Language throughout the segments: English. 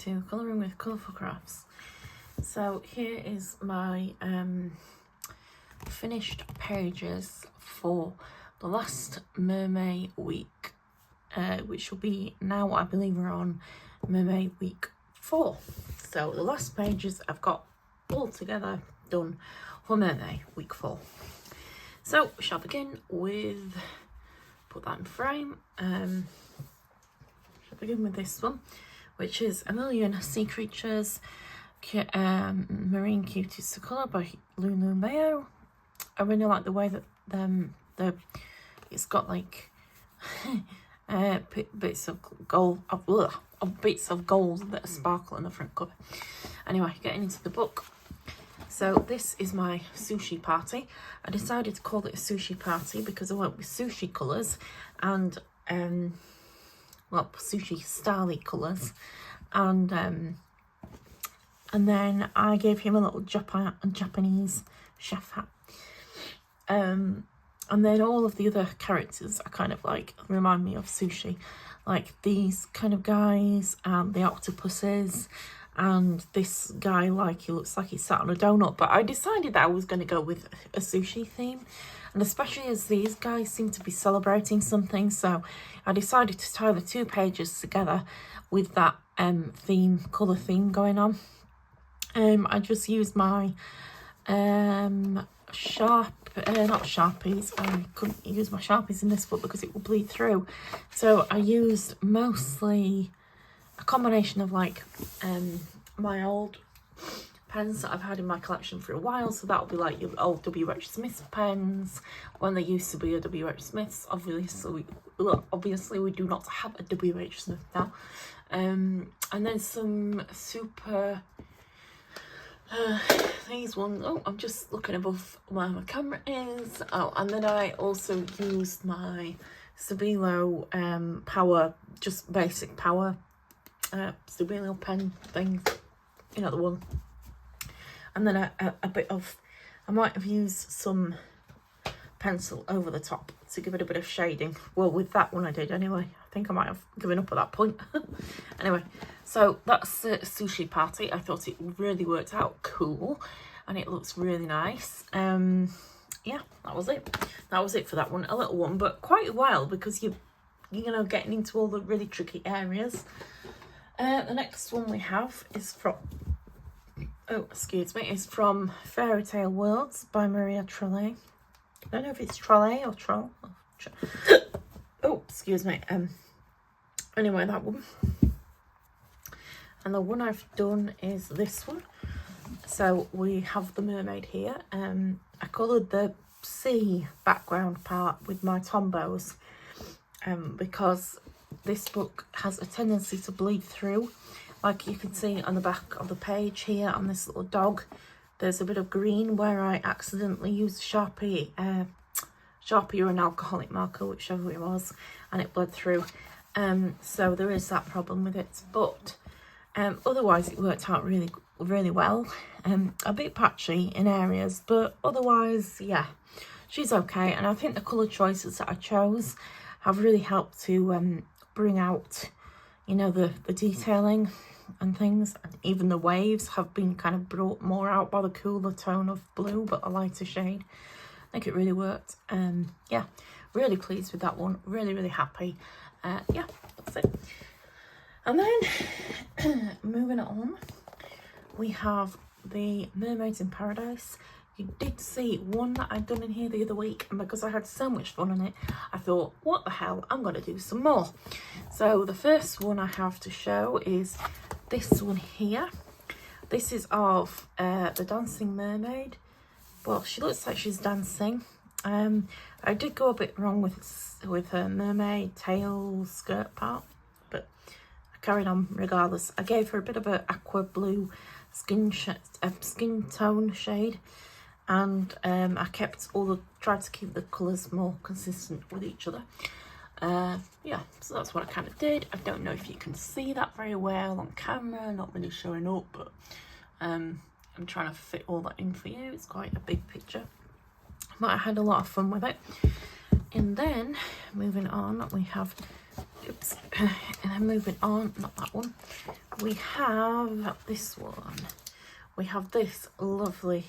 to Colouring with Colourful Crafts. So here is my finished pages for the last Mermay week, which will be now, I believe we're on Mermay week 4. So the last pages I've got all together done for Mermay week 4. So we shall begin with, put that in frame, shall begin with this one, which is A Million Sea Creatures, Marine Cuties to Colour by Lulu Mayo. I really like the way that it's got like bits of gold, bits of gold that sparkle in the front cover. Anyway, getting into the book. So this is my sushi party. I decided to call it a sushi party because I went with sushi colours and well, sushi style colours, and then I gave him a little Japanese chef hat. And then all of the other characters are kind of like remind me of sushi, like these kind of guys and the octopuses, and this guy, like, he looks like he's sat on a donut. But I decided that I was going to go with a sushi theme, and especially as these guys seem to be celebrating something, so I decided to tie the 2 pages together with that colour theme going on. I just used my not Sharpies. I couldn't use my Sharpies in this book because it will bleed through. So I used mostly a combination of like my old pens that I've had in my collection for a while. So that'll be like your old W.H. Smith pens, when they used to be a W.H. Smiths. Obviously we do not have a W.H. Smith now. And then some super these ones. Oh, I'm just looking above where my camera is. Oh, and then I also used my Stabilo power, just basic power Stabilo pen thing, you know, the one. And then a bit of, I might have used some pencil over the top to give it a bit of shading. Well, with that one I did anyway. I think I might have given up at that point. Anyway, so that's the sushi party. I thought it really worked out cool and it looks really nice. Yeah, that was it. That was it for that one. A little one, but quite a while because you know, getting into all the really tricky areas. The next one we have is from, oh, excuse me, is from Fairy Tale Worlds by Maria Trolle. I don't know if it's Trolle or Troll. Oh, excuse me. Anyway, that one. And the one I've done is this one. So we have the mermaid here. I coloured the sea background part with my Tombows because this book has a tendency to bleed through. Like you can see on the back of the page here on this little dog, there's a bit of green where I accidentally used Sharpie or an alcoholic marker, whichever it was, and it bled through. So there is that problem with it, but otherwise it worked out really, really well. A bit patchy in areas, but otherwise, yeah, she's okay. And I think the colour choices that I chose have really helped to bring out, you know, the detailing and things. And even the waves have been kind of brought more out by the cooler tone of blue, but a lighter shade. I think it really worked. Yeah, really pleased with that one. Really, really happy. Yeah, that's it. And then moving on, we have the Mermaids in Paradise. You did see one that I'd done in here the other week, and because I had so much fun on it, I thought, what the hell, I'm going to do some more. So the first one I have to show is this one here. This is of the Dancing Mermaid. Well, she looks like she's dancing. I did go a bit wrong with her mermaid tail skirt part, but I carried on regardless. I gave her a bit of an aqua blue skin tone shade, and I tried to keep the colours more consistent with each other. Yeah, so that's what I kind of did. I don't know if you can see that very well on camera, not really showing up, but I'm trying to fit all that in for you. It's quite a big picture, but I had a lot of fun with it. And then moving on, we have Oops. And then moving on, not that one. We have this one. We have this lovely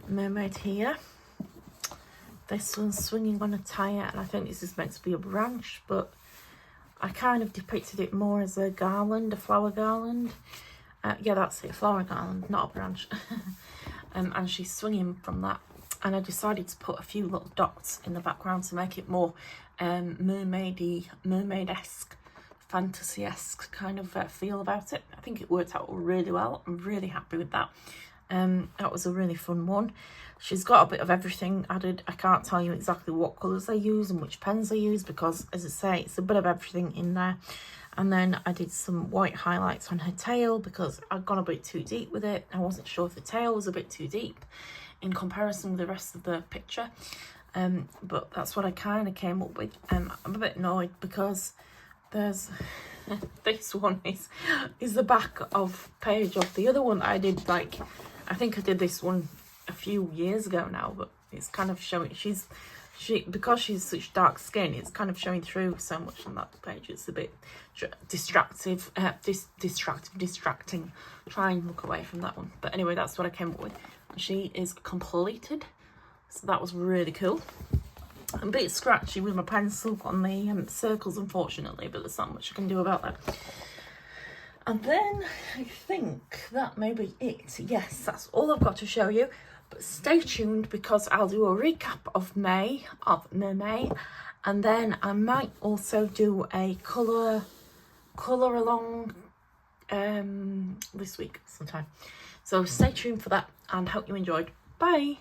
mermaid here. This one's swinging on a tire, and I think this is meant to be a branch, but I kind of depicted it more as a garland, a flower garland. Yeah, that's it, a flower garland, not a branch. And she's swinging from that. And I decided to put a few little dots in the background to make it more mermaid-esque, fantasy-esque kind of feel about it. I think it worked out really well. I'm really happy with that. That was a really fun one. She's got a bit of everything added. I can't tell you exactly what colours I use and which pens I use because, as I say, it's a bit of everything in there. And then I did some white highlights on her tail because I'd gone a bit too deep with it. I wasn't sure if the tail was a bit too deep in comparison with the rest of the picture. But that's what I kind of came up with. I'm a bit annoyed because there's this one is the back of page of the other one that I did. Like, I think I did this one a few years ago now, but it's kind of showing because she's such dark skin, it's kind of showing through so much on that page. It's a bit distracting. Try and look away from that one. But anyway, that's what I came up with. She is completed, so that was really cool. I'm a bit scratchy with my pencil on the circles, unfortunately, but there's not much I can do about that. And then I think that may be it. Yes, that's all I've got to show you. But stay tuned because I'll do a recap of Mermay, and then I might also do a colour along this week sometime. So stay tuned for that and hope you enjoyed. Bye.